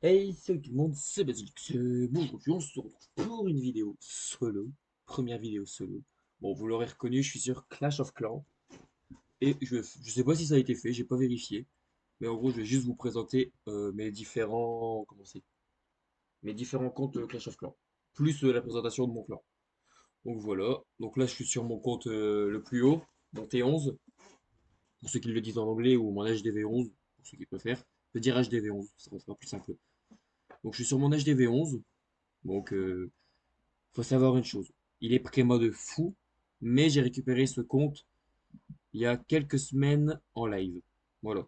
Hey, salut tout le monde, c'est Basilic. Bon, aujourd'hui on se retrouve pour une vidéo solo. Première vidéo solo. Bon, vous l'aurez reconnu, je suis sur Clash of Clans. Et je sais pas si ça a été fait, j'ai pas vérifié. Mais en gros, je vais juste vous présenter mes différents. Comment c'est? Mes différents comptes Clash of Clans. Plus la présentation de mon clan. Donc voilà. Donc là, je suis sur mon compte le plus haut, mon T11. Pour ceux qui le disent en anglais, ou mon HDV11, pour ceux qui préfèrent. Je peux dire HDV11, ça sera plus simple. Donc je suis sur mon HDV11. Donc, faut savoir une chose. Il est préma de fou, mais j'ai récupéré ce compte il y a quelques semaines en live. Voilà.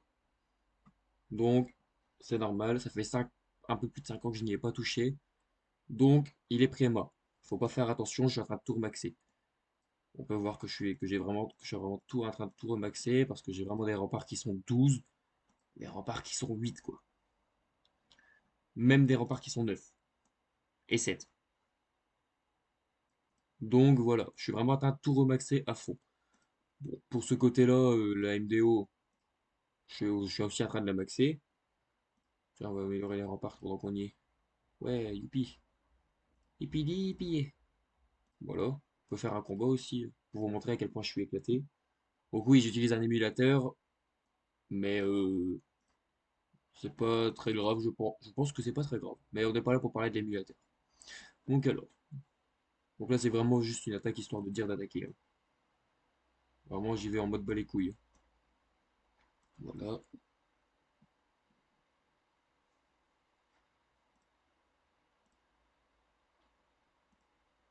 Donc, c'est normal. Ça fait un peu plus de 5 ans que je n'y ai pas touché. Donc, il est préma. Faut pas faire attention, je suis en train de tout remaxer. On peut voir que je suis vraiment tout en train de tout remaxer parce que j'ai vraiment des remparts qui sont 12, des remparts qui sont 8 quoi. Même des remparts qui sont 9 et 7. Donc voilà, je suis vraiment en train de tout remaxer à fond. Bon, pour ce côté-là, la MDO, je suis aussi en train de la maxer. Tiens, on va améliorer les remparts pendant qu'on y est. Ouais, youpi. Youpi youpi. Voilà. On peut faire un combat aussi pour vous montrer à quel point je suis éclaté. Donc oui, j'utilise un émulateur, mais c'est pas très grave, je pense. Je pense que c'est pas très grave. Mais on n'est pas là pour parler de l'émulateur. Donc alors. Donc là, c'est vraiment juste une attaque histoire de dire d'attaquer, hein. Vraiment, j'y vais en mode bas les couilles. Voilà.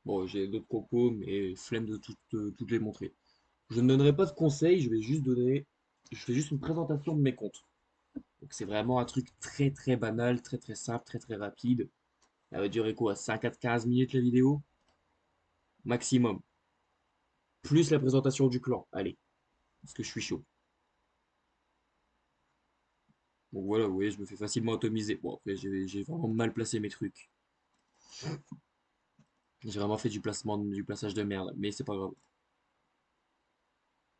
Bon, j'ai d'autres compos, mais flemme de toutes les montrer. Je ne donnerai pas de conseils, je fais juste une présentation de mes comptes. Donc c'est vraiment un truc très très banal, très très simple, très très rapide. Ça va durer quoi? 5 à 15 minutes la vidéo? Maximum. Plus la présentation du clan. Allez, parce que je suis chaud. Donc voilà, vous voyez, je me fais facilement atomiser. Bon, après, j'ai vraiment mal placé mes trucs. J'ai vraiment fait du plaçage de merde, mais c'est pas grave.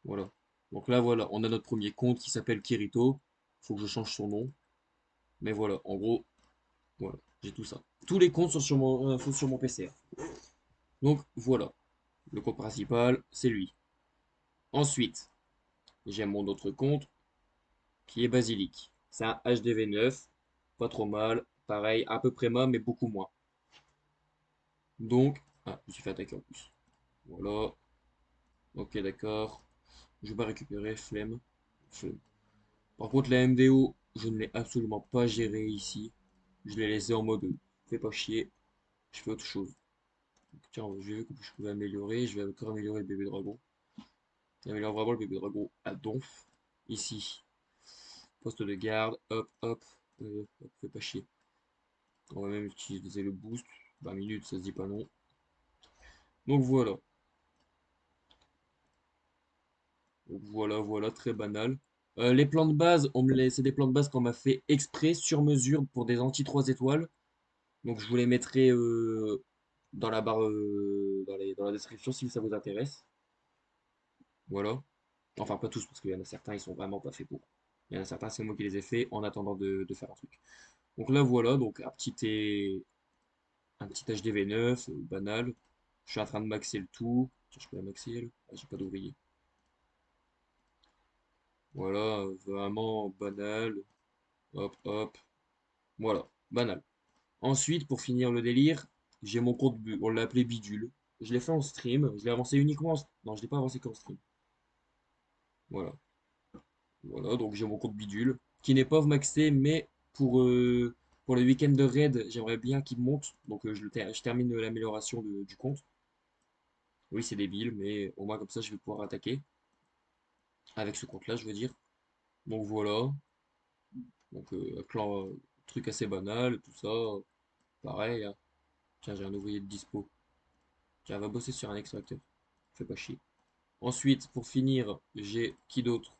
Voilà. Donc là, voilà, on a notre premier compte qui s'appelle Kirito. Faut que je change son nom. Mais voilà, en gros, voilà, j'ai tout ça. Tous les comptes sont sur mon PC, hein. Donc voilà, le compte principal, c'est lui. Ensuite, j'ai mon autre compte qui est Basilic. C'est un HDV9, pas trop mal. Pareil, à peu près mal, mais beaucoup moins. Donc, ah, je me suis fait attaquer en plus. Voilà, ok, d'accord. Je vais pas récupérer, flemme. Flemme. Par contre, la MDO, je ne l'ai absolument pas gérée ici. Je l'ai laissé en mode fais pas chier, je fais autre chose. Donc, tiens, j'ai vu que je pouvais améliorer. Je vais encore améliorer le bébé dragon. J'améliore vraiment le bébé dragon à donf. Ici, poste de garde, hop, hop, hop, fais pas chier. On va même utiliser le boost. 20 minutes, ça se dit pas non. Donc voilà. Donc voilà, voilà, très banal. Les plans de base, c'est des plans de base qu'on m'a fait exprès, sur mesure, pour des anti 3 étoiles. Donc je vous les mettrai dans la barre, dans la description si ça vous intéresse. Voilà. Enfin, pas tous, parce qu'il y en a certains, ils sont vraiment pas faits pour. Il y en a certains, c'est moi qui les ai faits en attendant de faire un truc. Donc là, voilà, donc un petit HDV9, banal. Je suis en train de maxer le tout. Tiens, je peux la maxer, elle? Ah, j'ai pas d'ouvrier. Voilà, vraiment banal. Hop, hop. Voilà, banal. Ensuite, pour finir le délire, j'ai mon compte, on l'a appelé Bidule. Je l'ai fait en stream, je l'ai avancé uniquement Non, je l'ai pas avancé qu'en stream. Voilà. Voilà, donc j'ai mon compte Bidule, qui n'est pas maxé, mais pour le week-end de raid, j'aimerais bien qu'il monte. Donc je termine l'amélioration du compte. Oui, c'est débile, mais au moins comme ça, je vais pouvoir attaquer. Avec ce compte-là, je veux dire. Donc voilà. Donc truc assez banal, tout ça. Pareil, hein. Tiens, j'ai un ouvrier de dispo. Tiens, va bosser sur un extracteur. Fais pas chier. Ensuite, pour finir, j'ai qui d'autre?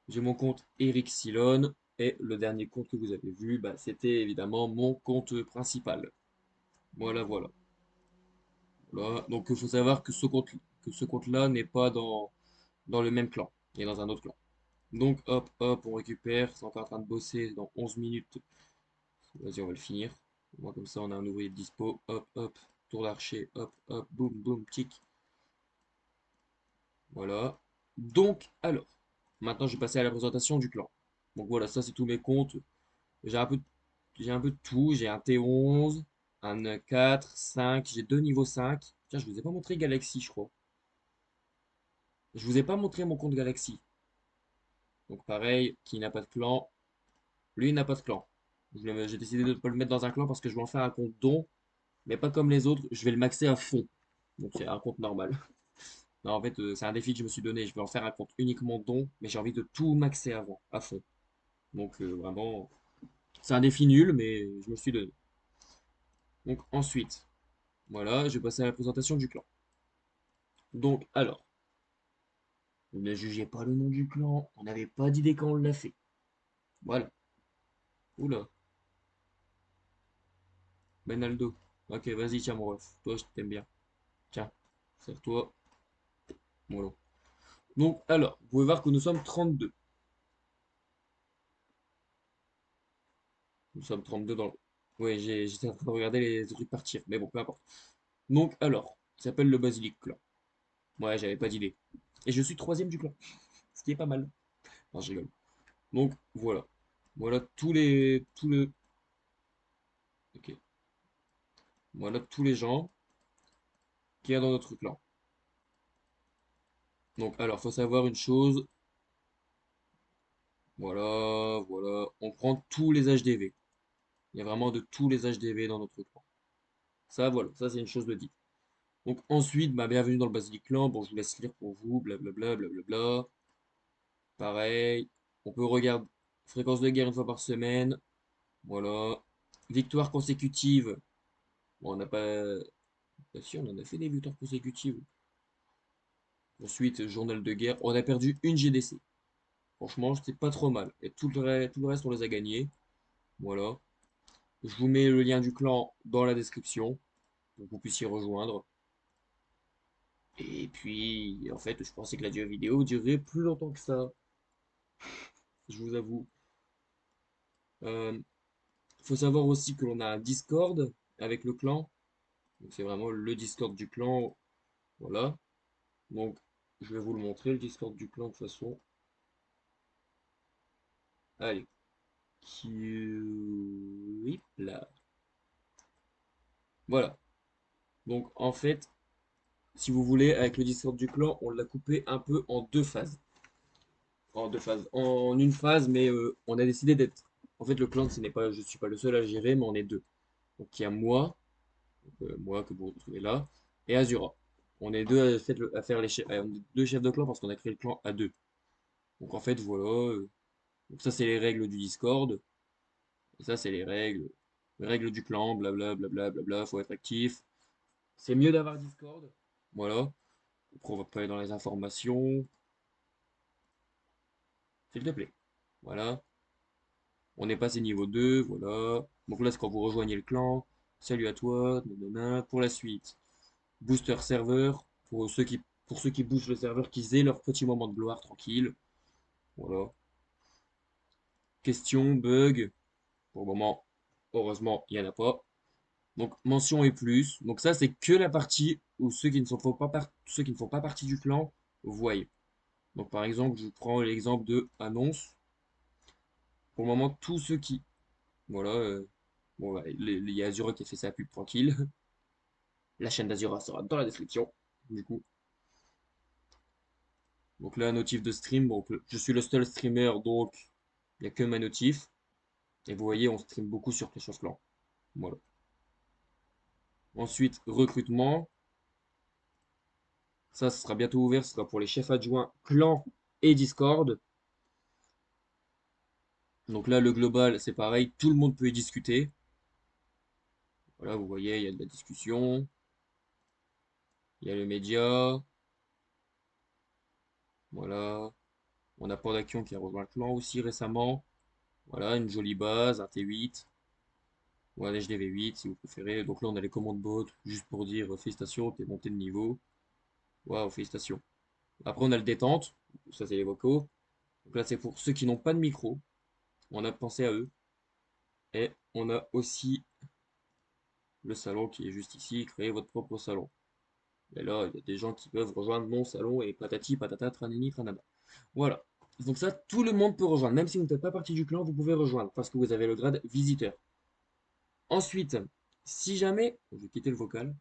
J'ai mon compte Eric Silon. Et le dernier compte que vous avez vu, bah, c'était évidemment mon compte principal. Voilà, voilà. Voilà. Donc il faut savoir que ce compte-là n'est pas dans le même clan. Il est dans un autre clan. Donc hop, hop, on récupère. C'est encore en train de bosser dans 11 minutes. Vas-y, on va le finir. Moi, comme ça, on a un ouvrier de dispo. Hop, hop. Tour d'archer. Hop, hop. Boum, boum, tic. Voilà. Donc, alors. Maintenant, je vais passer à la présentation du clan. Donc voilà, ça, c'est tous mes comptes. J'ai un peu, j'ai un peu de tout. J'ai un T11, un 4, 5. J'ai deux niveaux 5. Tiens, je vous ai pas montré Galaxy, je crois. Je vous ai pas montré mon compte Galaxy. Donc pareil, qui n'a pas de clan. Lui, il n'a pas de clan. J'ai décidé de ne pas le mettre dans un clan parce que je vais en faire un compte don. Mais pas comme les autres, je vais le maxer à fond. Donc c'est un compte normal. Non, en fait, c'est un défi que je me suis donné. Je vais en faire un compte uniquement don, mais j'ai envie de tout maxer avant, à fond. Donc vraiment, c'est un défi nul, mais je me le suis donné. Donc ensuite, voilà, je vais passer à la présentation du clan. Donc alors, ne jugez pas le nom du clan, on n'avait pas d'idée quand on l'a fait. Voilà. Oula, Benaldo. Ok, vas-y, tiens mon ref. Toi, je t'aime bien. Tiens, serre-toi. Voilà. Donc alors, vous pouvez voir que nous sommes 32. Nous sommes 32 dans le... Ouais, j'étais en train de regarder les trucs partir, mais bon, peu importe. Donc, alors, il s'appelle le Basilic Clan. Ouais, j'avais pas d'idée. Et je suis troisième du clan, ce qui est pas mal. Non, je rigole. Donc, voilà. Voilà tous les... Ok. Voilà tous les gens qu'il y a dans notre clan. Donc, alors, faut savoir une chose. Voilà, voilà. On prend tous les HDV. Il y a vraiment de tous les HDV dans notre clan. Ça, voilà. Ça, c'est une chose de dit. Donc, ensuite, bah, bienvenue dans le Basilic Clan. Bon, je vous laisse lire pour vous. Blablabla, blablabla. Pareil. On peut regarder fréquence de guerre une fois par semaine. Voilà. Victoire consécutive. Bon, on n'a pas. Ah, si, on en a fait des victoires consécutives. Ensuite, journal de guerre. On a perdu une GDC. Franchement, c'était pas trop mal. Et tout le reste, on les a gagnés. Voilà. Je vous mets le lien du clan dans la description. Pour que vous puissiez rejoindre. Et puis, en fait, je pensais que la durée vidéo durerait plus longtemps que ça. Je vous avoue. Euh, faut savoir aussi que l'on a un Discord avec le clan. Donc c'est vraiment le Discord du clan. Voilà. Donc je vais vous le montrer, le Discord du clan de toute façon. Allez. Oui, là. Voilà. Donc en fait, si vous voulez, avec le Discord du clan, on l'a coupé un peu en deux phases. En deux phases. En une phase, mais on a décidé d'être. En fait, le clan, ce n'est pas, je suis pas le seul à le gérer, mais on est deux. Donc il y a moi, moi que vous retrouvez là, et Azura. On est deux à faire les chefs, on est deux chefs de clan parce qu'on a créé le clan à deux. Donc en fait, voilà. Donc ça, c'est les règles du Discord. Et ça, c'est les règles du clan, blabla, blabla, blabla, faut être actif. C'est mieux d'avoir Discord. Voilà. Après, on va pas aller dans les informations. S'il te plaît. Voilà. On est passé niveau 2, voilà. Donc là, c'est quand vous rejoignez le clan. Salut à toi, nanana. Pour la suite, booster serveur. Pour ceux qui boostent le serveur, qu'ils aient leur petit moment de gloire tranquille. Voilà. Question, bug. Pour le moment, heureusement, il n'y en a pas. Donc mention et plus. Donc ça, c'est que la partie où ceux qui ne font pas partie du clan voient. Donc par exemple, je prends l'exemple de annonce. Pour le moment, tous ceux qui... Voilà. Bon, ouais, il y a Azura qui a fait sa pub tranquille. La chaîne d'Azura sera dans la description. Du coup. Donc là, notif de stream. Donc je suis le seul streamer, donc il n'y a que ma notif. Et vous voyez, on stream beaucoup sur Clash of Clans. Voilà. Ensuite, recrutement. Ça, ce sera bientôt ouvert. Ce sera pour les chefs adjoints clan et Discord. Donc là, le global, c'est pareil. Tout le monde peut y discuter. Voilà, vous voyez, il y a de la discussion. Il y a le média. Voilà. On a Pandakion qui a rejoint le clan aussi récemment. Voilà, une jolie base, un T8. Ou un HDV8 si vous préférez. Donc là, on a les commandes bot, juste pour dire félicitations, t'es monté de niveau. Waouh, félicitations. Après, on a le détente. Ça, c'est les vocaux. Donc là, c'est pour ceux qui n'ont pas de micro. On a pensé à eux. Et on a aussi le salon qui est juste ici, créer votre propre salon. Et là, il y a des gens qui peuvent rejoindre mon salon et patati patata tranini tranana. Voilà. Donc ça, tout le monde peut rejoindre. Même si vous ne faites pas partie du clan, vous pouvez rejoindre parce que vous avez le grade visiteur. Ensuite, si jamais, je vais quitter le vocal.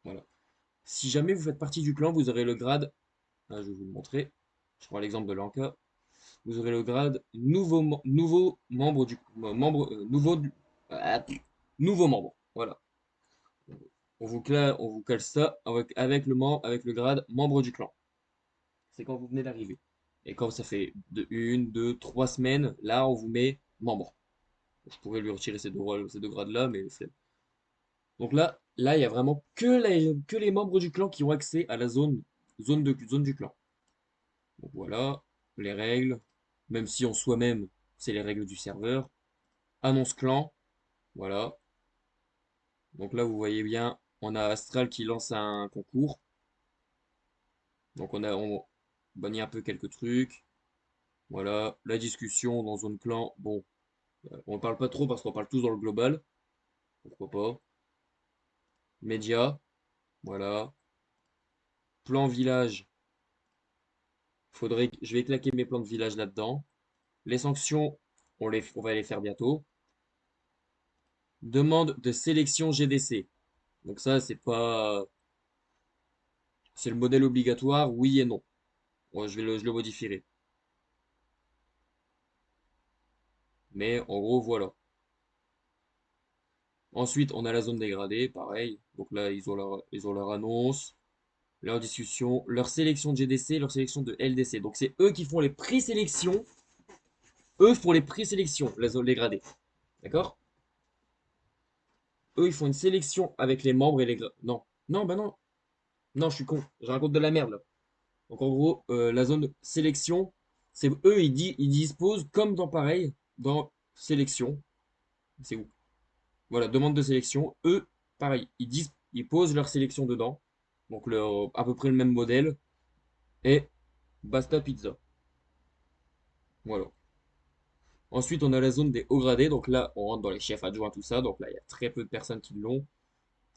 Voilà. Si jamais vous faites partie du clan, vous aurez le grade. Je vais vous le montrer. Je prends l'exemple de Lanka. Vous aurez le grade nouveau membre du membre nouveau membre. Voilà. On vous cale ça avec avec le grade membre du clan. C'est quand vous venez d'arriver. Et quand ça fait de 1, 2, 3 semaines, là on vous met membre. Je pourrais lui retirer ces deux grades-là, mais flemme. Donc là, il y a vraiment que les membres du clan qui ont accès à la zone du clan. Donc voilà, les règles, même si en soi-même, c'est les règles du serveur. Annonce clan, voilà. Donc là, vous voyez bien, on a Astral qui lance un concours. Donc on bannit un peu quelques trucs. Voilà, la discussion dans zone clan. Bon, on ne parle pas trop parce qu'on parle tous dans le global. Pourquoi pas. Média, voilà. Plan village. Je vais claquer mes plans de village là-dedans. Les sanctions, on va les faire bientôt. Demande de sélection GDC. Donc ça, c'est le modèle obligatoire, oui et non. Bon, je le modifierai. Mais en gros, voilà. Ensuite, on a la zone dégradée, pareil. Donc là, ils ont leur annonce, leur discussion, leur sélection de GDC, leur sélection de LDC. Donc c'est eux qui font les présélections. Eux font les présélections, la zone dégradée. D'accord? Eux, ils font une sélection avec les membres et les... Non. Non, bah non. Non, je suis con. Je raconte de la merde, là. Donc en gros, la zone de sélection, c'est eux, ils disposent, comme dans pareil, dans sélection. C'est où? Voilà, demande de sélection. Eux, pareil, ils posent leur sélection dedans. Donc à peu près le même modèle. Et basta pizza. Voilà. Ensuite, on a la zone des hauts gradés. Donc là, on rentre dans les chefs adjoints, tout ça. Donc là, il y a très peu de personnes qui l'ont.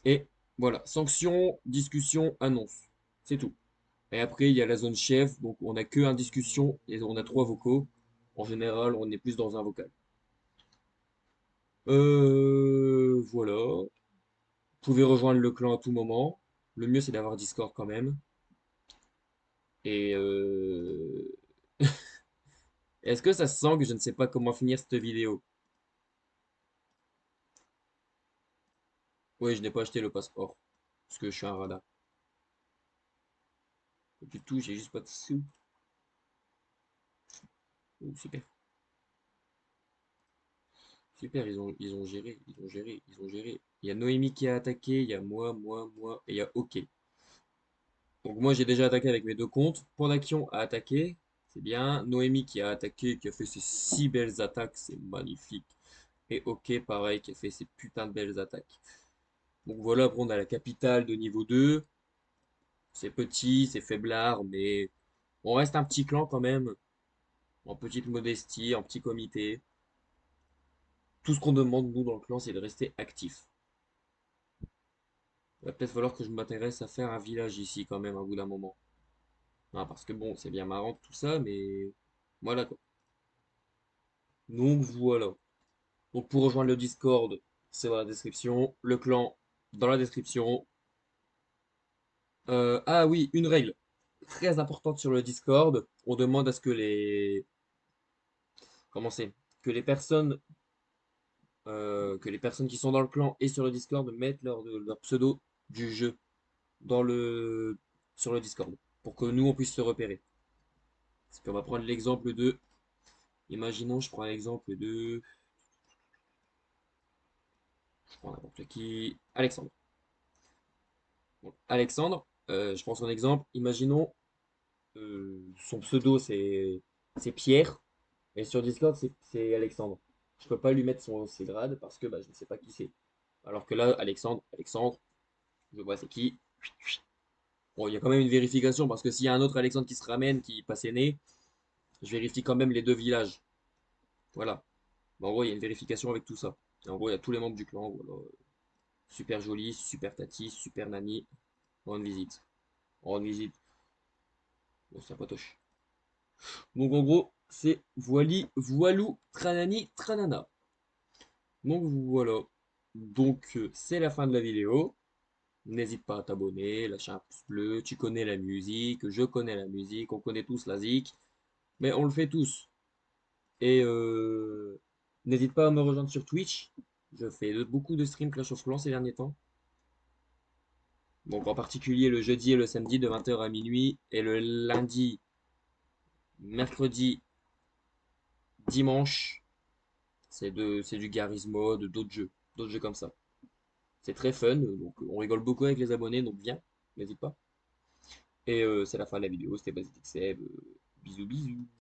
Et voilà, sanction, discussion, annonce. C'est tout. Et après, il y a la zone chef. Donc on n'a que un discussion et on a 3 vocaux. En général, on est plus dans un vocal. Voilà. Vous pouvez rejoindre le clan à tout moment. Le mieux, c'est d'avoir Discord quand même. Et est-ce que ça se sent que je ne sais pas comment finir cette vidéo? Oui, je n'ai pas acheté le passeport. Parce que je suis un radin. Du tout, j'ai juste pas de sous. Oh, super. Super, ils ont géré, ils ont géré, ils ont géré. Il y a Noémie qui a attaqué, il y a moi, et il y a OK. Donc moi j'ai déjà attaqué avec mes 2 comptes. Pandakion a attaqué, c'est bien. Noémie qui a attaqué, qui a fait ses 6 belles attaques, c'est magnifique. Et OK, pareil, qui a fait ses putains de belles attaques. Donc voilà, après on a la capitale de niveau 2. C'est petit, c'est faiblard, mais on reste un petit clan quand même. En petite modestie, en petit comité. Tout ce qu'on demande, nous, dans le clan, c'est de rester actif. Il va peut-être falloir que je m'intéresse à faire un village ici quand même, à bout d'un moment. Ah, parce que bon, c'est bien marrant tout ça, mais voilà quoi. Donc voilà. Donc pour rejoindre le Discord, c'est dans la description. Le clan, dans la description. Ah oui, une règle très importante sur le Discord. On demande à ce que comment c'est? Que les personnes, que les personnes qui sont dans le clan et sur le Discord mettent leur pseudo du jeu dans sur le Discord. Pour que nous, on puisse se repérer. Parce qu'on va prendre l'exemple de... Imaginons, je prends l'exemple de... Je prends n'importe qui. Alexandre. Bon, Alexandre, je prends son exemple. Imaginons, son pseudo c'est Pierre. Et sur Discord, c'est Alexandre. Je peux pas lui mettre ses grades parce que bah, je ne sais pas qui c'est. Alors que là, Alexandre, je vois c'est qui. Bon, il y a quand même une vérification parce que s'il y a un autre Alexandre qui se ramène, qui passe né, je vérifie quand même les 2 villages. Voilà. Bah, en gros, il y a une vérification avec tout ça. Et en gros, il y a tous les membres du clan. Voilà. Super joli, super tati, super nani. Rendre visite. Rendre visite. Bon, c'est un potoche. Donc en gros, c'est voili, voilou, tranani, tranana. Donc voilà. Donc c'est la fin de la vidéo. N'hésite pas à t'abonner, lâcher un pouce bleu. Tu connais la musique, je connais la musique, on connaît tous la zik. Mais on le fait tous. Et n'hésite pas à me rejoindre sur Twitch. Je fais beaucoup de streams Clash of Clans ces derniers temps. Donc en particulier le jeudi et le samedi de 20 h à minuit. Et le lundi, mercredi, dimanche. C'est du Garry's Mod, d'autres jeux comme ça. C'est très fun, donc on rigole beaucoup avec les abonnés, donc viens, n'hésite pas. Et c'est la fin de la vidéo, c'était Basic Seb, bisous bisous.